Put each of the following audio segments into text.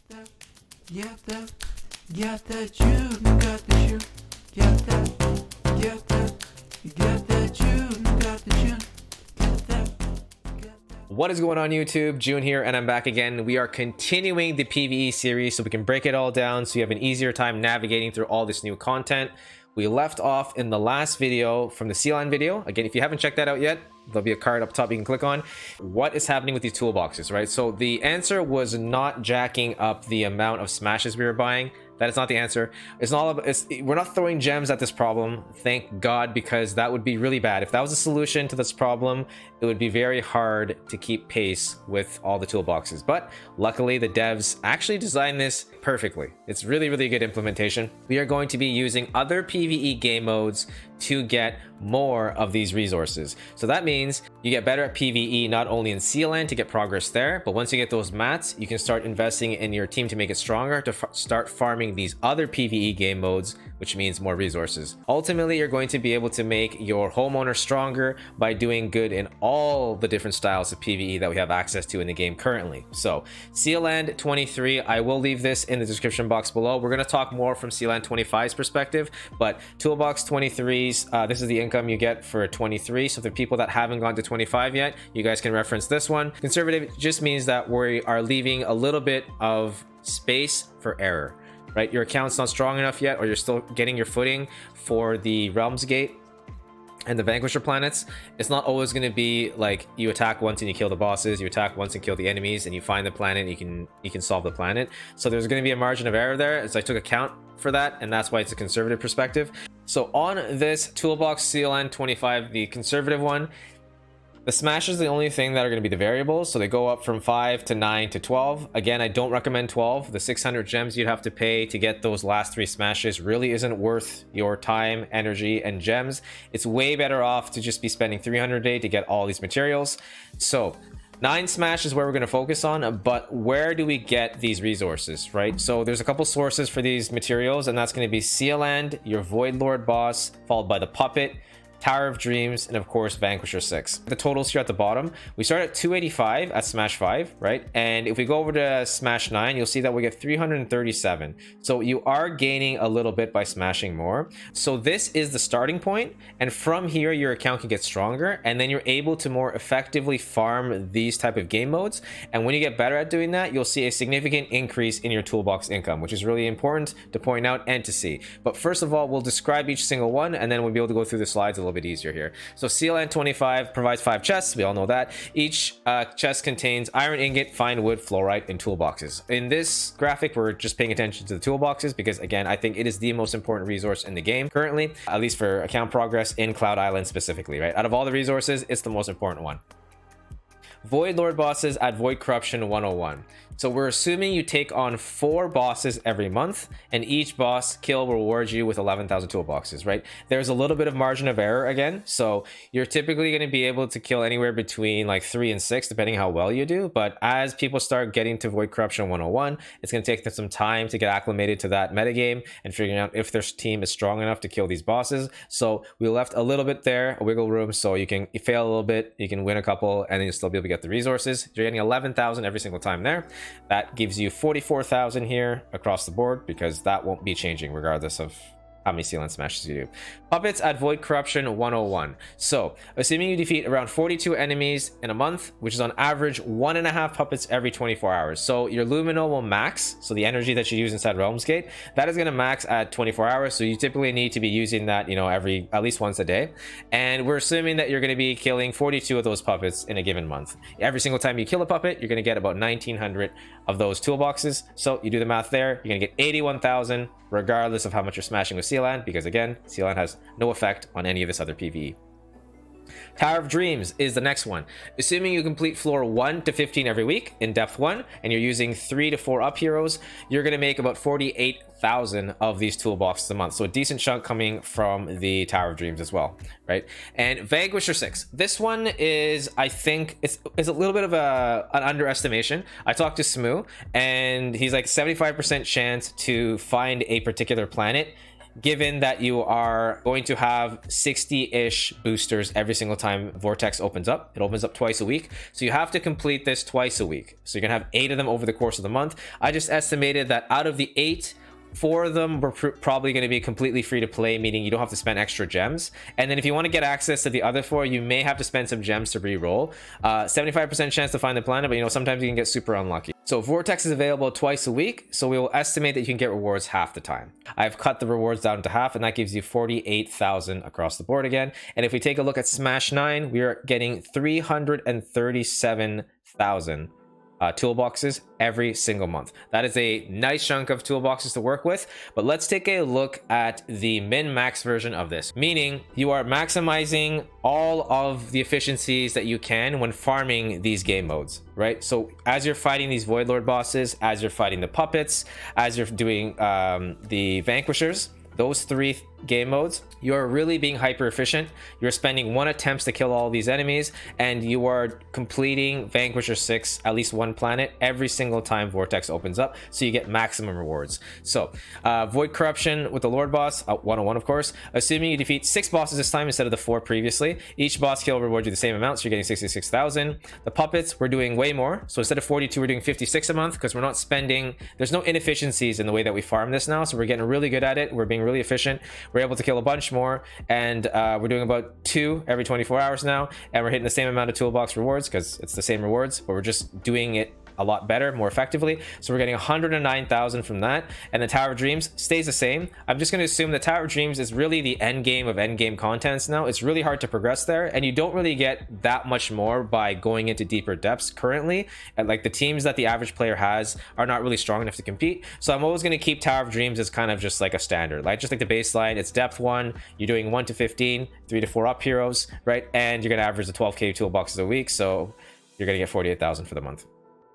that, get that, get that June, got the June, get that, get that, get that June, got the June, get that, get that. What is going on YouTube? June here, and I'm back again. We are continuing the PvE series so we can break it all down so you have an easier time navigating through all this new content. We left off in the last video from the sea lion video. Again, if you haven't checked that out yet, there'll be a card up top you can click on. What is happening with these toolboxes, right? So the answer was not jacking up the amount of smashes we were buying. That is not the answer. We're not throwing gems at this problem, thank God, because that would be really bad. If that was a solution to this problem, it would be very hard to keep pace with all the toolboxes. But luckily, the devs actually designed this perfectly. It's really, really good implementation. We are going to be using other PvE game modes to get more of these resources. So that means you get better at PvE, not only in CLN to get progress there, but once you get those mats, you can start investing in your team to make it stronger, to start farming these other PvE game modes, which means more resources. Ultimately, you're going to be able to make your homeowner stronger by doing good in all the different styles of PvE that we have access to in the game currently. So CLN 23, I will leave this in the description box below. We're going to talk more from CLN 25's perspective, but Toolbox 23's, this is the income you get for 23. So for people that haven't gone to 25 yet, you guys can reference this one. Conservative just means that we are leaving a little bit of space for error, right? Your account's not strong enough yet, or you're still getting your footing for the Realms Gate and the Vanquisher planets. It's not always going to be like you attack once and you kill the bosses, you attack once and kill the enemies, and you find the planet and you can solve the planet. So there's going to be a margin of error there, as I took account for that, and that's why it's a conservative perspective. So on this Toolbox CLN 25, the conservative one, the smashes are the only thing that are going to be the variables, so they go up from 5 to 9 to 12. Again, I don't recommend 12. The 600 gems you'd have to pay to get those last 3 smashes really isn't worth your time, energy, and gems. It's way better off to just be spending 300 a day to get all these materials. So 9 smash is where we're going to focus on, but where do we get these resources, right? So there's a couple sources for these materials, and that's going to be Sealand, your Void Lord boss, followed by the Puppet, Tower of Dreams, and of course Vanquisher 6. The totals here at the bottom, we start at 285 at Smash 5, right? And if we go over to Smash 9, you'll see that we get 337. So you are gaining a little bit by smashing more. So this is the starting point, and from here your account can get stronger, and then you're able to more effectively farm these type of game modes. And when you get better at doing that, you'll see a significant increase in your toolbox income, which is really important to point out and to see. But first of all, we'll describe each single one, and then we'll be able to go through the slides a little bit easier here. So CLN 25 provides 5 chests. We all know that. Each chest contains iron ingot, fine wood, fluorite, and toolboxes. In this graphic, we're just paying attention to the toolboxes because, again, I think it is the most important resource in the game currently, at least for account progress in Cloud Island specifically, right? Out of all the resources, it's the most important one. Void Lord bosses at Void Corruption 101. So we're assuming you take on 4 bosses every month, and each boss kill will reward you with 11,000 toolboxes, right? There's a little bit of margin of error again, so you're typically going to be able to kill anywhere between like 3 and 6 depending how well you do. But as people start getting to Void Corruption 101, it's going to take them some time to get acclimated to that metagame and figuring out if their team is strong enough to kill these bosses. So we left a little bit there, a wiggle room, so you can fail a little bit, you can win a couple, and then you'll still be able to get the resources. You're getting 11,000 every single time there. That gives you 44,000 here across the board, because that won't be changing regardless of how many CLN smashes you do. Puppets at Void Corruption 101. So assuming you defeat around 42 enemies in a month, which is on average 1.5 puppets every 24 hours. So your Lumino will max, so the energy that you use inside Realms Gate, that is going to max at 24 hours. So you typically need to be using that, you know, at least once a day. And we're assuming that you're going to be killing 42 of those puppets in a given month. Every single time you kill a puppet, you're going to get about 1,900 of those toolboxes. So you do the math there, you're going to get 81,000 regardless of how much you're smashing with Sealand, because again, Sealand has no effect on any of this other PvE. Tower of Dreams is the next one. Assuming you complete floor 1 to 15 every week in depth 1, and you're using 3 to 4 up heroes, you're going to make about 48,000 of these toolboxes a month. So a decent chunk coming from the Tower of Dreams as well, right? And Vanquisher 6. This one is, I think, it's a little bit of an underestimation. I talked to Smoo, and he's like 75% chance to find a particular planet given that you are going to have 60-ish boosters every single time Vortex opens up. It opens up twice a week, so you have to complete this twice a week. So you're gonna have 8 of them over the course of the month. I just estimated that out of the 8, 4 of them were probably going to be completely free to play, meaning you don't have to spend extra gems. And then if you want to get access to the other 4, you may have to spend some gems to re-roll. 75% chance to find the planet, but you know, sometimes you can get super unlucky. So Vortex is available twice a week, so we will estimate that you can get rewards half the time. I've cut the rewards down to half, and that gives you 48,000 across the board again. And if we take a look at Smash 9, we are getting 337,000 toolboxes every single month. That is a nice chunk of toolboxes to work with, but let's take a look at the min-max version of this, meaning you are maximizing all of the efficiencies that you can when farming these game modes, right? So as you're fighting these Void Lord bosses, as you're fighting the puppets, as you're doing the vanquishers, those 3 game modes, you're really being hyper efficient. You're spending 1 attempts to kill all these enemies, and you are completing Vanquisher 6, at least 1 planet, every single time Vortex opens up, so you get maximum rewards. So Void Corruption with the Lord boss, 101 of course, assuming you defeat 6 bosses this time instead of the 4 previously. Each boss kill rewards you the same amount, so you're getting 66,000. The puppets, we're doing way more, so instead of 42, we're doing 56 a month, because we're not spending, there's no inefficiencies in the way that we farm this now, so we're getting really good at it. We're being really efficient. We're able to kill a bunch more, and we're doing about 2 every 24 hours now, and we're hitting the same amount of toolbox rewards because it's the same rewards, but we're just doing it a lot better, more effectively. So we're getting 109,000 from that, and the Tower of Dreams stays the same. I'm just going to assume the Tower of Dreams is really the end game of end game contents now. It's really hard to progress there, and you don't really get that much more by going into deeper depths currently. And like the teams that the average player has are not really strong enough to compete. So I'm always going to keep Tower of Dreams as kind of just like a standard, like just like the baseline. It's depth 1. You're doing 1 to 15, 3 to 4 up heroes, right? And you're going to average the 12k toolboxes a week, so you're going to get 48,000 for the month.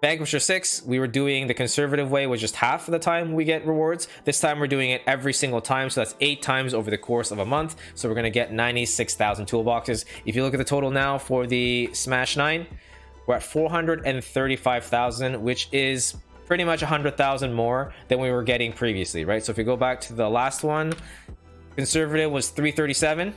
Vanquisher 6, we were doing the conservative way, was just half of the time we get rewards. This time we're doing it every single time, so that's 8 times over the course of a month. So we're going to get 96,000 toolboxes. If you look at the total now for the Smash 9, we're at 435,000, which is pretty much 100,000 more than we were getting previously, right? So if we go back to the last one, conservative was 337,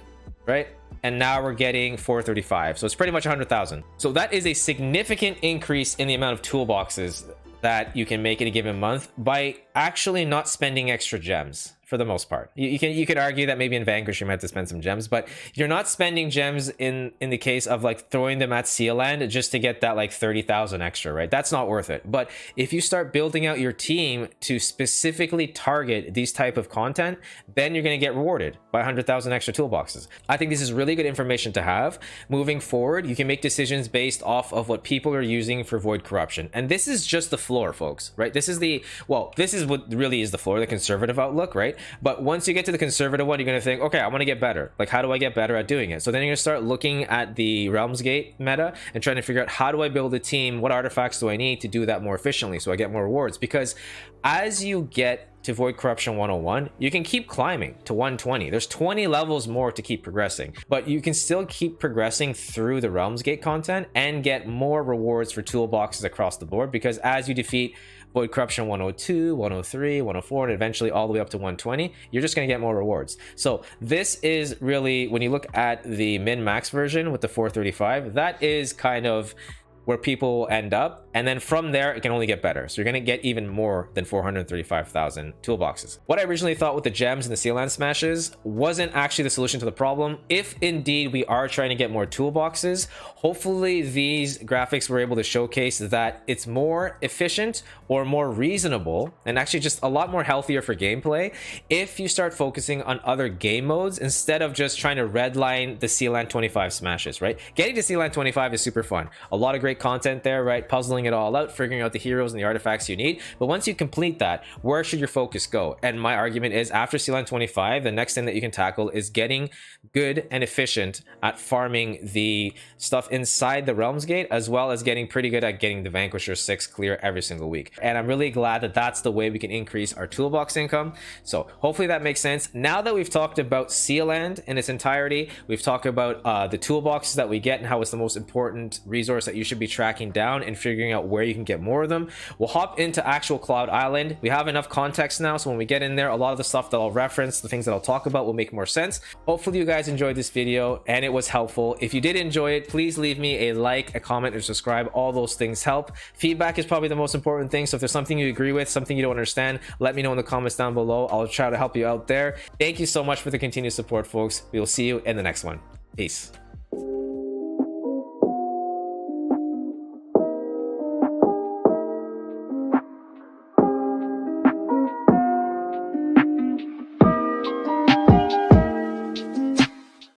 right? And now we're getting 435, so it's pretty much 100,000. So that is a significant increase in the amount of toolboxes that you can make in a given month by actually not spending extra gems. For the most part, you can argue that maybe in Vanquish you might have to spend some gems, but you're not spending gems in the case of like throwing them at Sealand just to get that like 30,000 extra, right? That's not worth it. But if you start building out your team to specifically target these type of content, then you're going to get rewarded by 100,000 extra toolboxes. I think this is really good information to have moving forward. You can make decisions based off of what people are using for Void Corruption, and this is just the floor, folks, right? This is what really is the floor, the conservative outlook, right? But once you get to the conservative one, you're going to think, okay, I want to get better. Like, how do I get better at doing it? So then you're going to start looking at the Realms Gate meta and trying to figure out, how do I build a team? What artifacts do I need to do that more efficiently so I get more rewards? Because as you get to Void Corruption 101, you can keep climbing to 120. There's 20 levels more to keep progressing, but you can still keep progressing through the Realms Gate content and get more rewards for toolboxes across the board, because as you defeat Void Corruption 102, 103, 104, and eventually all the way up to 120, you're just going to get more rewards. So this is really, when you look at the min-max version with the 435, that is kind of where people end up, and then from there it can only get better. So you're going to get even more than 435,000 toolboxes. What I originally thought with the gems and the Sealand smashes wasn't actually the solution to the problem. If indeed we are trying to get more toolboxes, hopefully these graphics were able to showcase that it's more efficient or more reasonable, and actually just a lot more healthier for gameplay if you start focusing on other game modes instead of just trying to redline the Sealand 25 smashes, right? Getting to Sealand 25 is super fun. A lot of great content there, right? Puzzling it all out, figuring out the heroes and the artifacts you need. But once you complete that, where should your focus go? And my argument is, after Sealand 25, the next thing that you can tackle is getting good and efficient at farming the stuff inside the Realms Gate, as well as getting pretty good at getting the Vanquisher 6 clear every single week. And I'm really glad that that's the way we can increase our toolbox income. So hopefully that makes sense. Now that we've talked about Sealand in its entirety, we've talked about the toolboxes that we get and how it's the most important resource that you should be tracking down and figuring out out where you can get more of them. We'll hop into actual Cloud Island. We have enough context now, so when we get in there, a lot of the stuff that I'll reference, the things that I'll talk about, will make more sense. Hopefully you guys enjoyed this video and it was helpful. If you did enjoy it, please leave me a like, a comment, or subscribe. All those things help. Feedback is probably the most important thing, so if there's something you agree with, something you don't understand, let me know in the comments down below. I'll try to help you out there. Thank you so much for the continued support, folks. We will see you in the next one. Peace.